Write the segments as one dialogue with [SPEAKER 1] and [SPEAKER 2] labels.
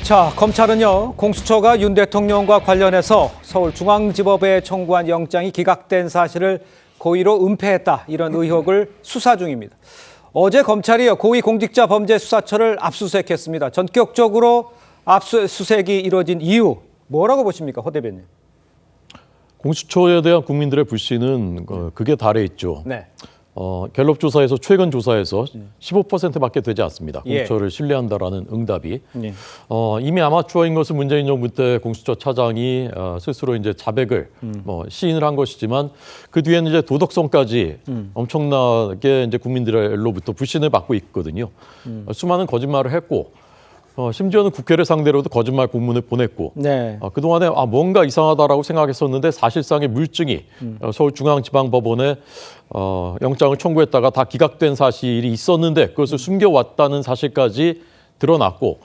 [SPEAKER 1] 자, 검찰은요, 공수처가 윤 대통령과 관련해서 서울중앙지법에 청구한 영장이 기각된 사실을 고의로 은폐했다, 이런 의혹을 수사 중입니다. 어제 검찰이요, 고위공직자범죄수사처를 압수수색했습니다. 전격적으로 압수수색이 이루어진 이유, 뭐라고 보십니까, 허 대변인?
[SPEAKER 2] 공수처에 대한 국민들의 불신은 극에 달해 있죠.
[SPEAKER 1] 네.
[SPEAKER 2] 갤럽 조사에서 최근 조사에서 15%밖에 되지 않습니다.
[SPEAKER 1] 예.
[SPEAKER 2] 공수처를 신뢰한다라는 응답이.
[SPEAKER 1] 예.
[SPEAKER 2] 이미 아마추어인 것은 문재인 정부 때 공수처 차장이 스스로 이제 자백을 시인을 한 것이지만 그 뒤에는 이제 도덕성까지 엄청나게 이제 국민들로부터 불신을 받고 있거든요. 수많은 거짓말을 했고 심지어는 국회를 상대로도 거짓말 공문을 보냈고
[SPEAKER 1] 네.
[SPEAKER 2] 그동안에 뭔가 이상하다라고 생각했었는데 사실상의 물증이 서울중앙지방법원에 영장을 청구했다가 다 기각된 사실이 있었는데 그것을 숨겨왔다는 사실까지 드러났고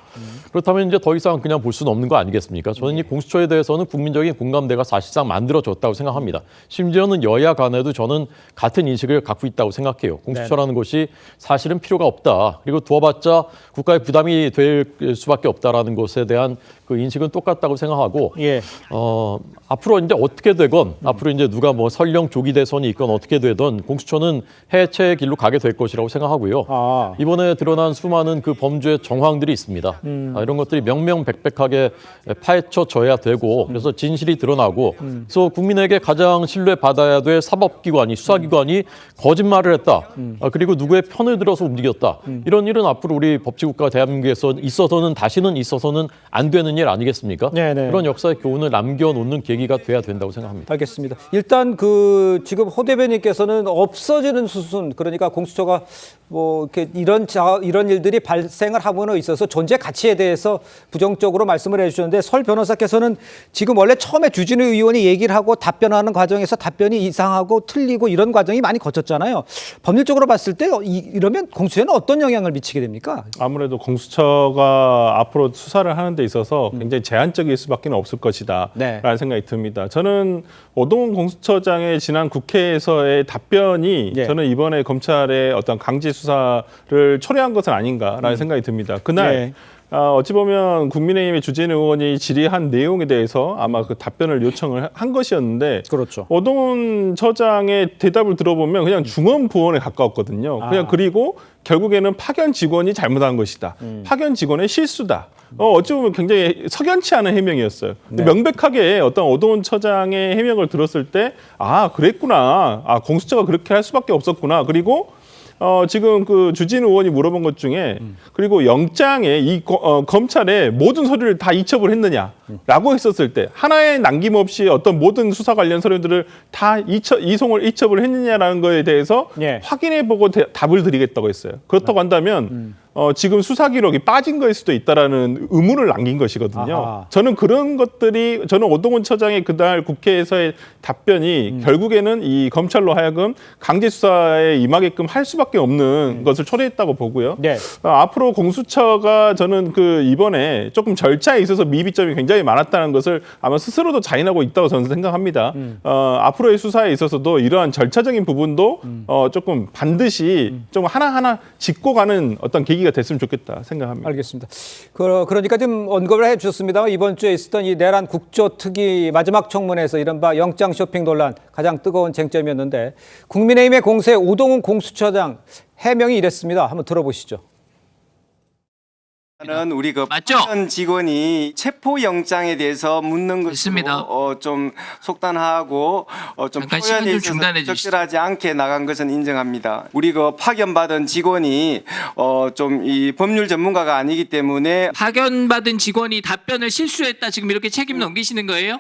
[SPEAKER 2] 그렇다면 이제 더 이상 그냥 볼 수는 없는 거 아니겠습니까? 저는 이 공수처에 대해서는 국민적인 공감대가 사실상 만들어졌다고 생각합니다. 심지어는 여야 간에도 저는 같은 인식을 갖고 있다고 생각해요. 공수처라는 것이 사실은 필요가 없다. 그리고 두어봤자 국가의 부담이 될 수밖에 없다라는 것에 대한 그 인식은 똑같다고 생각하고
[SPEAKER 1] 예.
[SPEAKER 2] 앞으로 이제 어떻게 되건 앞으로 이제 누가 뭐 설령 조기 대선이 있건 어떻게 되든 공수처는 해체의 길로 가게 될 것이라고 생각하고요. 이번에 드러난 수많은 그 범죄 정황들이 있습니다. 이런 것들이 명명백백하게 파헤쳐져야 되고 그래서 진실이 드러나고 그래서 국민에게 가장 신뢰받아야 될 사법기관이 수사기관이 거짓말을 했다. 그리고 누구의 편을 들어서 움직였다. 이런 일은 앞으로 우리 법치국가 대한민국에서 있어서는 다시는 있어서는 안 되는 일 아니겠습니까?
[SPEAKER 1] 네네.
[SPEAKER 2] 그런 역사의 교훈을 남겨놓는 계기가 돼야 된다고 생각합니다.
[SPEAKER 1] 알겠습니다. 일단 지금 허 대변인께서는 없어지는 수순, 그러니까 공수처가 뭐 이렇게 이런 일들이 발생을 함으로 있어서 존재 가치에 대해서 부정적으로 말씀을 해주셨는데, 설 변호사께서는 지금 원래 처음에 주진우 의원이 얘기를 하고 답변하는 과정에서 답변이 이상하고 틀리고 이런 과정이 많이 거쳤잖아요. 법률적으로 봤을 때 이러면 공수처에는 어떤 영향을 미치게 됩니까?
[SPEAKER 3] 아무래도 공수처가 앞으로 수사를 하는 데 있어서 굉장히 제한적일 수밖에 없을 것이다
[SPEAKER 1] 네.
[SPEAKER 3] 라는 생각이 듭니다. 저는 오동훈 공수처장의 지난 국회에서의 답변이
[SPEAKER 1] 예.
[SPEAKER 3] 저는 이번에 검찰의 어떤 강제 수사를 초래한 것은 아닌가라는 생각이 듭니다. 그날
[SPEAKER 1] 예.
[SPEAKER 3] 어찌 보면 국민의힘의 주진우 의원이 질의한 내용에 대해서 아마 그 답변을 요청을 한 것이었는데,
[SPEAKER 1] 그렇죠.
[SPEAKER 3] 오동훈 처장의 대답을 들어보면 그냥 중언부언에 가까웠거든요. 그냥 그리고 결국에는 파견 직원이 잘못한 것이다. 파견 직원의 실수다. 어찌 보면 굉장히 석연치 않은 해명이었어요. 근데 명백하게 어떤 오동훈 처장의 해명을 들었을 때, 그랬구나. 공수처가 그렇게 할 수밖에 없었구나. 그리고 지금 그 주진우 의원이 물어본 것 중에 그리고 영장에 검찰에 모든 서류를 다 이첩을 했느냐라고 했었을 때 하나에 남김없이 어떤 모든 수사 관련 서류들을 다 이첩을 했느냐라는 거에 대해서
[SPEAKER 1] 예.
[SPEAKER 3] 확인해보고 답을 드리겠다고 했어요. 그렇다고 한다면 지금 수사 기록이 빠진 거일 수도 있다라는 의문을 남긴 것이거든요.
[SPEAKER 1] 아하.
[SPEAKER 3] 저는 오동훈 처장의 그날 국회에서의 답변이 결국에는 이 검찰로 하여금 강제 수사에 임하게끔 할 수밖에 없는 것을 초래했다고 보고요.
[SPEAKER 1] 네.
[SPEAKER 3] 앞으로 공수처가 저는 이번에 조금 절차에 있어서 미비점이 굉장히 많았다는 것을 아마 스스로도 자인하고 있다고 저는 생각합니다. 앞으로의 수사에 있어서도 이러한 절차적인 부분도 조금 반드시 좀 하나하나 짚고 가는 어떤 계기가 됐으면 좋겠다 생각합니다.
[SPEAKER 1] 알겠습니다. 그러니까 지금 언급을 해주셨습니다. 이번 주에 있었던 이 내란 국조특위 마지막 청문회에서 이른바 영장 쇼핑 논란, 가장 뜨거운 쟁점이었는데, 국민의힘의 공세 오동훈 공수처장 해명이 이랬습니다. 한번 들어보시죠.
[SPEAKER 4] 는 우리
[SPEAKER 5] 맞죠?
[SPEAKER 4] 파견 직원이 체포 영장에 대해서 묻는 것으로
[SPEAKER 5] 있습니다.
[SPEAKER 4] 좀 속단하고 좀
[SPEAKER 5] 잠깐 시간
[SPEAKER 4] 표현에
[SPEAKER 5] 좀
[SPEAKER 4] 있어서
[SPEAKER 5] 중단해 주시죠.
[SPEAKER 4] 적절하지 않게 나간 것은 인정합니다. 우리 파견받은 직원이 좀 이 법률 전문가가 아니기 때문에
[SPEAKER 5] 파견받은 직원이 답변을 실수했다, 지금 이렇게 책임 넘기시는 거예요?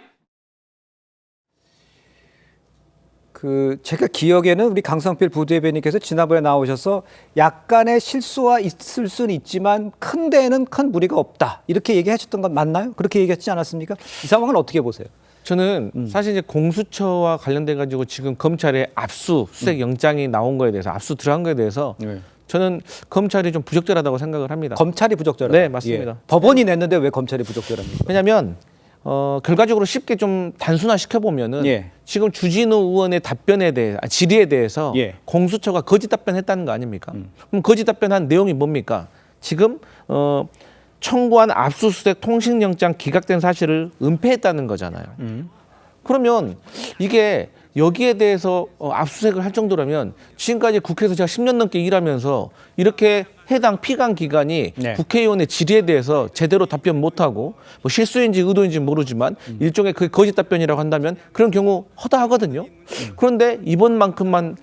[SPEAKER 1] 제가 기억에는 우리 강성필 부대변인께서 지난번에 나오셔서 약간의 실수は있을 수는 있지만 큰 데에는 큰 무리가 없다, 이렇게 얘기하셨던 건 맞나요? 그렇게 얘기하지 않았습니까? 이 상황은 어떻게 보세요?
[SPEAKER 6] 저는 사실 이제 공수처와 관련돼 가지고 지금 검찰의 압수수색 영장이 나온 거에 대해서, 압수 들어간 거에 대해서 저는 검찰이 좀 부적절하다고 생각을 합니다.
[SPEAKER 1] 검찰이 부적절하다.
[SPEAKER 6] 네, 맞습니다.
[SPEAKER 1] 예. 법원이 냈는데 왜 검찰이 부적절합니까?
[SPEAKER 6] 왜냐하면 결과적으로 쉽게 좀 단순화 시켜보면은
[SPEAKER 1] 예.
[SPEAKER 6] 지금 주진우 의원의 답변에 대해, 질의에 대해서
[SPEAKER 1] 예.
[SPEAKER 6] 공수처가 거짓 답변했다는 거 아닙니까? 그럼 거짓 답변한 내용이 뭡니까? 지금 청구한 압수수색 통신영장 기각된 사실을 은폐했다는 거잖아요. 그러면 이게 여기에 대해서 압수수색을 할 정도라면 지금까지 국회에서 제가 10년 넘게 일하면서 이렇게 해당 피감 기관이
[SPEAKER 1] 네.
[SPEAKER 6] 국회의원의 질의에 대해서 제대로 답변 못하고 뭐 실수인지 의도인지 모르지만 일종의 그 거짓 답변이라고 한다면 그런 경우 허다하거든요. 그런데 이번만큼만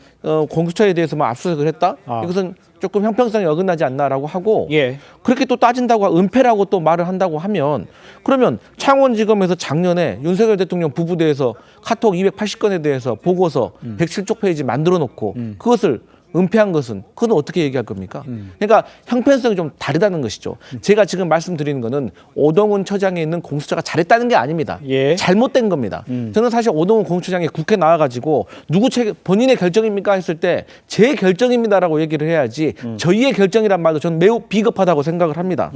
[SPEAKER 6] 공수처에 대해서만 압수수색을 했다? 이것은 조금 형평성이 어긋나지 않나라고 하고
[SPEAKER 1] 예.
[SPEAKER 6] 그렇게 또 따진다고 은폐라고 또 말을 한다고 하면 그러면 창원지검에서 작년에 윤석열 대통령 부부대에서 카톡 280건에 대해서 보고서 107쪽 페이지 만들어 놓고 그것을 은폐한 것은 그건 어떻게 얘기할 겁니까? 그러니까 형평성이 좀 다르다는 것이죠. 제가 지금 말씀드리는 거는 오동훈 처장에 있는 공수처가 잘했다는 게 아닙니다.
[SPEAKER 1] 예.
[SPEAKER 6] 잘못된 겁니다. 저는 사실 오동훈 공수처장이 국회 나와가지고 누구 본인의 결정입니까 했을 때 제 결정입니다라고 얘기를 해야지 저희의 결정이란 말도 저는 매우 비겁하다고 생각을 합니다.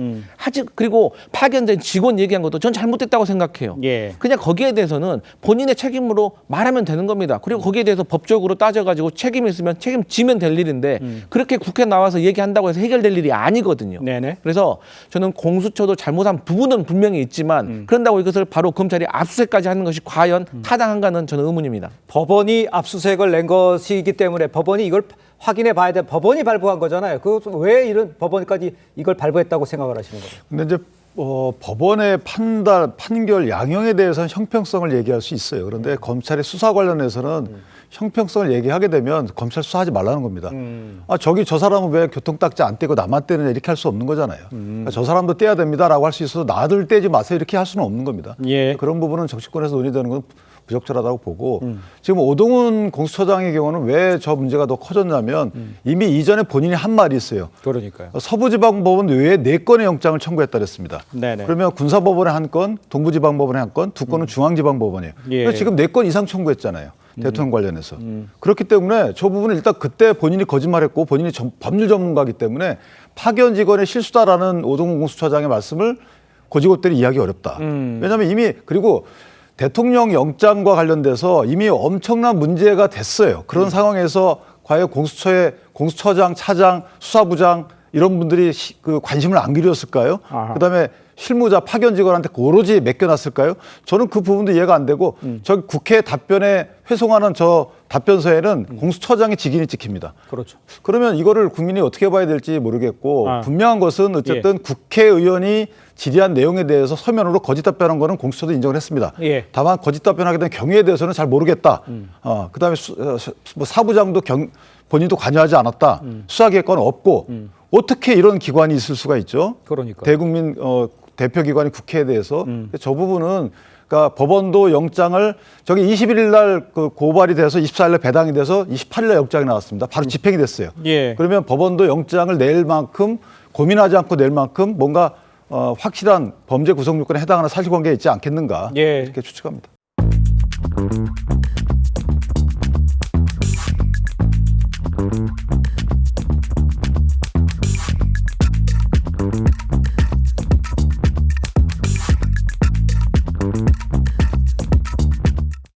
[SPEAKER 6] 그리고 파견된 직원 얘기한 것도 전 잘못됐다고 생각해요.
[SPEAKER 1] 예.
[SPEAKER 6] 그냥 거기에 대해서는 본인의 책임으로 말하면 되는 겁니다. 그리고 거기에 대해서 법적으로 따져가지고 책임이 있으면 책임지면 될 일인데 그렇게 국회 나와서 얘기한다고 해서 해결될 일이 아니거든요.
[SPEAKER 1] 네네.
[SPEAKER 6] 그래서 저는 공수처도 잘못한 부분은 분명히 있지만 그런다고 이것을 바로 검찰이 압수수색까지 하는 것이 과연 타당한가는 저는 의문입니다.
[SPEAKER 1] 법원이 압수수색을 낸 것이기 때문에 법원이 이걸 확인해 봐야 돼. 법원이 발부한 거잖아요. 그 왜 이런 법원까지 이걸 발부했다고 생각을 하시는 거예요?
[SPEAKER 7] 근데 이제 법원의 판결 양형에 대해서는 형평성을 얘기할 수 있어요. 그런데 검찰의 수사 관련해서는 형평성을 얘기하게 되면 검찰 수사하지 말라는 겁니다. 저기 저 사람은 왜 교통딱지 안 떼고 나만 떼느냐 이렇게 할 수 없는 거잖아요. 그러니까 저 사람도 떼야 됩니다라고 할 수 있어도 나들 떼지 마세요 이렇게 할 수는 없는 겁니다.
[SPEAKER 1] 예.
[SPEAKER 7] 그런 부분은 정치권에서 논의되는 건 부적절하다고 보고 지금 오동훈 공수처장의 경우는 왜 저 문제가 더 커졌냐면 이미 이전에 본인이 한 말이 있어요.
[SPEAKER 1] 그러니까요.
[SPEAKER 7] 서부지방법원 외에 4건의 영장을 청구했다 그랬습니다.
[SPEAKER 1] 네네.
[SPEAKER 7] 그러면 군사법원에 1건, 동부지방법원에 1건, 2건은 중앙지방법원이에요.
[SPEAKER 1] 예.
[SPEAKER 7] 그래서 지금 4건 이상 청구했잖아요. 대통령 관련해서. 그렇기 때문에 저 부분은 일단 그때 본인이 거짓말했고 본인이 법률 전문가이기 때문에 파견 직원의 실수다라는 오동훈 공수처장의 말씀을 고지고대로 이해하기 어렵다. 왜냐하면 이미 그리고 대통령 영장과 관련돼서 이미 엄청난 문제가 됐어요. 그런 상황에서 과연 공수처장, 차장, 수사부장 이런 분들이 그 관심을 안 기울였을까요? 그다음에 실무자 파견 직원한테 오로지 맡겨놨을까요? 저는 그 부분도 이해가 안 되고 저 국회 답변에 회송하는 저 답변서에는 공수처장의 직인이 찍힙니다.
[SPEAKER 1] 그렇죠.
[SPEAKER 7] 그러면 이거를 국민이 어떻게 봐야 될지 모르겠고 분명한 것은 어쨌든 국회의원이 질의한 내용에 대해서 서면으로 거짓 답변한 거는 공수처도 인정을 했습니다.
[SPEAKER 1] 예.
[SPEAKER 7] 다만 거짓 답변하게 된 경위에 대해서는 잘 모르겠다. 그다음에 뭐 사부장도 본인도 관여하지 않았다. 수사기획관은 없고 어떻게 이런 기관이 있을 수가 있죠?
[SPEAKER 1] 그러니까.
[SPEAKER 7] 대국민 대표기관이 국회에 대해서 저 부분은 그러니까 법원도 영장을 저기 21일 날 그 고발이 돼서 24일 날 배당이 돼서 28일 날 영장이 나왔습니다. 바로 집행이 됐어요.
[SPEAKER 1] 예.
[SPEAKER 7] 그러면 법원도 영장을 낼 만큼 고민하지 않고 낼 만큼 뭔가 확실한 범죄 구성 요건에 해당하는 사실관계가 있지 않겠는가
[SPEAKER 1] 예.
[SPEAKER 7] 이렇게 추측합니다.